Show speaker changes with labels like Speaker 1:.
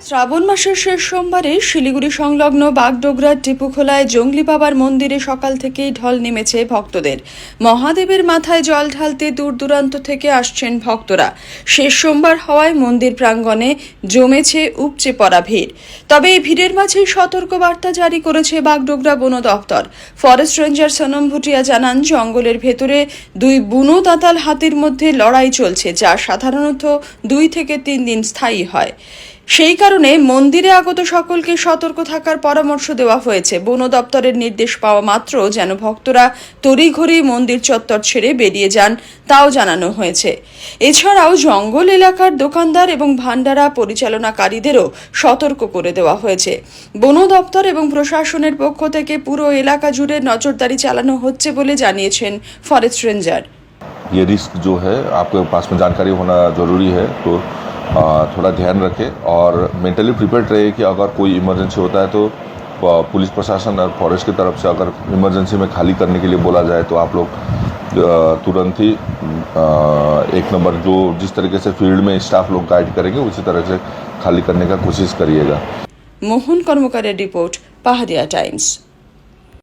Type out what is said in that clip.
Speaker 1: শ্রাবণ মাসের শেষ সোমবারে শিলিগুড়ি সংলগ্ন বাগডোগরার টিপুখোলায় জঙ্গলি বাবার মন্দিরে সকাল থেকেই ঢল নেমেছে ভক্তদের। মহাদেবের মাথায় জল ঢালতে দূর দূরান্ত থেকে আসছেন ভক্তরা। শেষ সোমবার হওয়ায় মন্দির প্রাঙ্গণে জমেছে উপচে পড়া ভিড়। তবে এই ভিড়ের মাঝেই সতর্কবার্তা জারি করেছে বাগডোগরা বন দপ্তর। ফরেস্ট রেঞ্জার সনম ভুটিয়া জানান, জঙ্গলের ভেতরে দুই বুনো দাঁতাল হাতির মধ্যে লড়াই চলছে, যা সাধারণত 2 থেকে 3 দিন স্থায়ী হয়। সেই কারণে মন্দিরে আগত সকলকে সতর্ক থাকার পরামর্শ দেওয়া হয়েছে। বন দপ্তরের নির্দেশ পাওয়া মাত্র যেন ভক্তরা তড়িঘড়ি মন্দির চত্বর ছেড়ে বেরিয়ে যান, তাও জানানো হয়েছে। এছাড়াও জঙ্গল এলাকার দোকানদার এবং ভান্ডারা পরিচালনাকারীদেরও সতর্ক করে দেওয়া হয়েছে। বন দপ্তর এবং প্রশাসনের পক্ষ থেকে পুরো এলাকা জুড়ে নজরদারি চালানো হচ্ছে বলে জানিয়েছেন ফরেস্ট রেঞ্জার।
Speaker 2: ये रिस्क जो है आपके पास में जानकारी होना ज़रूरी है, तो थोड़ा ध्यान रखें और मेंटली प्रिपेयर्ड रहे कि अगर कोई इमरजेंसी होता है तो पुलिस प्रशासन और फॉरेस्ट की तरफ से अगर इमरजेंसी में खाली करने के लिए बोला जाए तो आप लोग तुरंत ही 1 नंबर जो जिस तरीके से फील्ड में स्टाफ लोग गाइड करेंगे उसी तरह से खाली करने का कोशिश करिएगा।
Speaker 1: मोहन कर्मकारेर रिपोर्ट, पाहाड़िया टाइम्स।